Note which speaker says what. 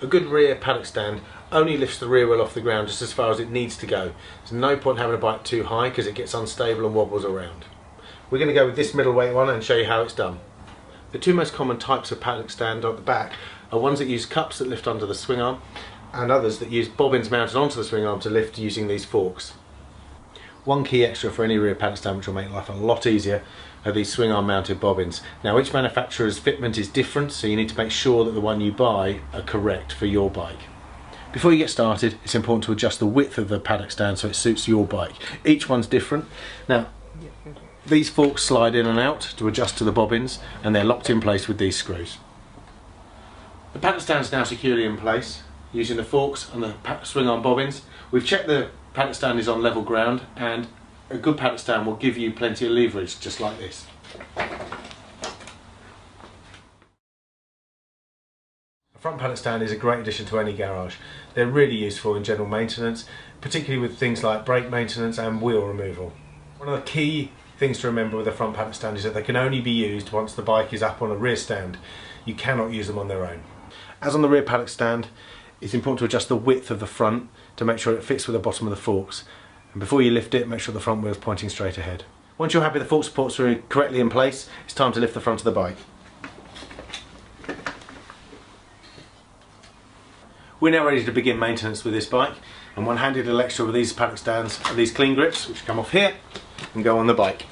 Speaker 1: A good rear paddock stand only lifts the rear wheel off the ground just as far as it needs to go. There's no point having a bike too high because it gets unstable and wobbles around. We're going to go with this middleweight one and show you how it's done. The two most common types of paddock stand at the back are ones that use cups that lift under the swing arm and others that use bobbins mounted onto the swing arm to lift using these forks. One key extra for any rear paddock stand which will make life a lot easier are these swing arm mounted bobbins. Now each manufacturer's fitment is different, so you need to make sure that the one you buy are correct for your bike. Before you get started, it's important to adjust the width of the paddock stand so it suits your bike. Each one's different. Now these forks slide in and out to adjust to the bobbins and they're locked in place with these screws. The paddock stand is now securely in place using the forks and the swing arm bobbins. We've checked the paddock stand is on level ground, and a good paddock stand will give you plenty of leverage just like this. A front paddock stand is a great addition to any garage. They're really useful in general maintenance, particularly with things like brake maintenance and wheel removal. One of the key things to remember with a front paddock stand is that they can only be used once the bike is up on a rear stand. You cannot use them on their own. As on the rear paddock stand, it's important to adjust the width of the front to make sure it fits with the bottom of the forks. And before you lift it, make sure the front wheel is pointing straight ahead. Once you're happy the fork supports are correctly in place, it's time to lift the front of the bike. We're now ready to begin maintenance with this bike, and one handy little extra with these paddock stands are these clean grips which come off here and go on the bike.